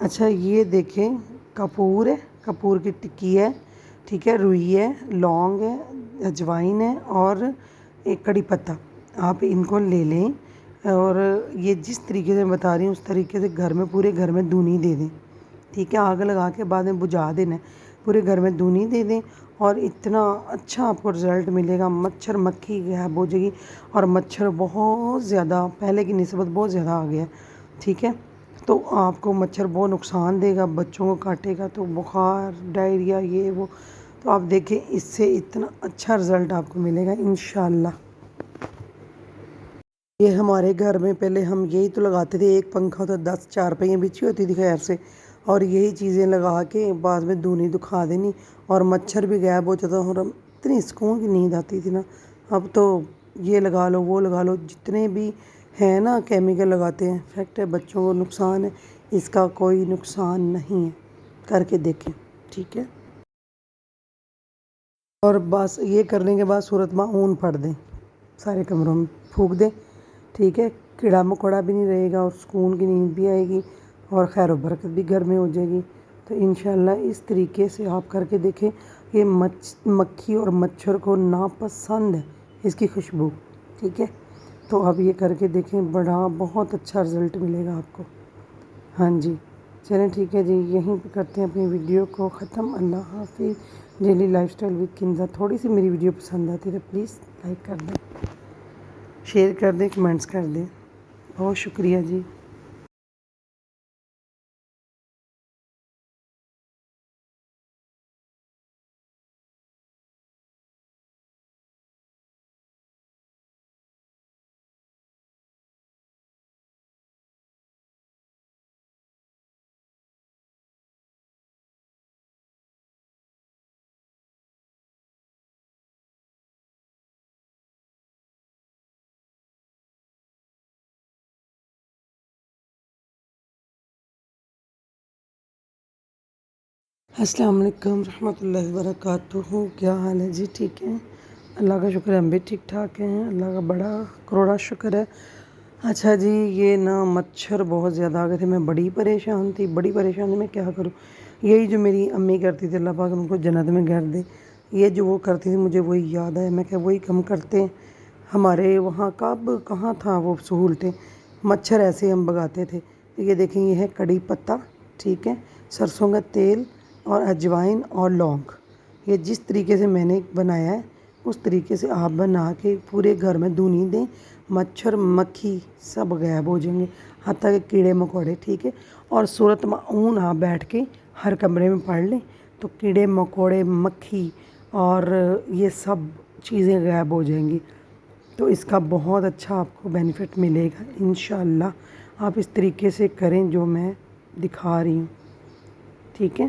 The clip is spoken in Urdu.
اچھا یہ دیکھیں، کپور ہے، کپور کی ٹکی ہے، ٹھیک ہے، روئی ہے، لونگ ہے، اجوائن ہے اور ایک کڑی پتہ. آپ ان کو لے لیں اور یہ جس طریقے سے بتا رہی ہوں اس طریقے سے گھر میں پورے گھر میں دھونی دے دیں. ٹھیک ہے، آگ لگا کے بعد میں بجھا دینا ہے، پورے گھر میں دھونی دے دیں اور اتنا اچھا آپ کو رزلٹ ملے گا. مچھر مکھی غائب ہو جائے گی اور مچھر بہت زیادہ پہلے کی نسبت بہت زیادہ آ گیا ہے. ٹھیک ہے، تو آپ کو مچھر بہت نقصان دے گا، بچوں کو کاٹے گا تو بخار ڈائریا یہ وہ. تو آپ دیکھیں اس سے اتنا اچھا رزلٹ آپ کو ملے گا انشاءاللہ. یہ ہمارے گھر میں پہلے ہم یہی تو لگاتے تھے، ایک پنکھا تو 10 چارپائیاں بچھی ہوتی تھی خیر سے، اور یہی چیزیں لگا کے بعد میں دھونی دکھا دینی اور مچھر بھی غائب ہو جاتا اور اتنی سکون کی نیند آتی تھی نا. اب تو یہ لگا لو وہ لگا لو، جتنے بھی ہیں نا کیمیکل لگاتے ہیں، افیکٹ ہے، بچوں کو نقصان ہے. اس کا کوئی نقصان نہیں ہے، کر کے دیکھیں. ٹھیک ہے، اور بس یہ کرنے کے بعد صورت معون پڑھ دیں، سارے کمروں میں پھونک دیں. ٹھیک ہے، کیڑا مکوڑا بھی نہیں رہے گا اور سکون کی نیند بھی آئے گی اور خیر و برکت بھی گھر میں ہو جائے گی. تو انشاءاللہ اس طریقے سے آپ کر کے دیکھیں. یہ مکھی اور مچھر کو ناپسند ہے اس کی خوشبو. ٹھیک ہے، تو اب یہ کر کے دیکھیں، بہت اچھا رزلٹ ملے گا آپ کو. ہاں جی چلیں ٹھیک ہے جی، یہیں پہ کرتے ہیں اپنی ویڈیو کو ختم. اللہ حافظ. Daily lifestyle with Kinza. تھوڑی سی میری ویڈیو پسند آتی ہے تو پلیز لائک کر دیں، شیئر کر دیں، کمنٹس کر دیں. بہت شکریہ جی. السلام علیکم ورحمۃ اللہ وبرکاتہ. کیا حال ہے جی؟ ٹھیک ہے، اللہ کا شکر ہے ہم بھی ٹھیک ٹھاک ہیں. اللہ کا بڑا کروڑا شکر ہے. اچھا جی، یہ نا مچھر بہت زیادہ آ گئے تھے، میں بڑی پریشان تھی، بڑی پریشانی میں کیا کروں. یہی جو میری امی کرتی تھی، اللہ پاک ان کو جنت میں گھر دے، یہ جو وہ کرتی تھی مجھے وہی یاد آیا. میں کہ وہی کم کرتے ہیں. ہمارے وہاں کب کہاں تھا وہ سہولتیں، مچھر ایسے ہم بھگاتے تھے. یہ دیکھیں، یہ ہے کڑی پتہ، ٹھیک ہے، سرسوں کا تیل اور اجوائن اور لونگ. یہ جس طریقے سے میں نے بنایا ہے اس طریقے سے آپ بنا کے پورے گھر میں دھونی دیں. مچھر مکھی سب غائب ہو جائیں گے، حتیٰ کہ کیڑے مکوڑے. ٹھیک ہے، اور سورۃ معون آپ بیٹھ کے ہر کمرے میں پڑھ لیں تو کیڑے مکوڑے مکھی اور یہ سب چیزیں غائب ہو جائیں گی. تو اس کا بہت اچھا آپ کو بینیفٹ ملے گا انشاءاللہ. آپ اس طریقے سے کریں جو میں دکھا رہی ہوں. ٹھیک ہے.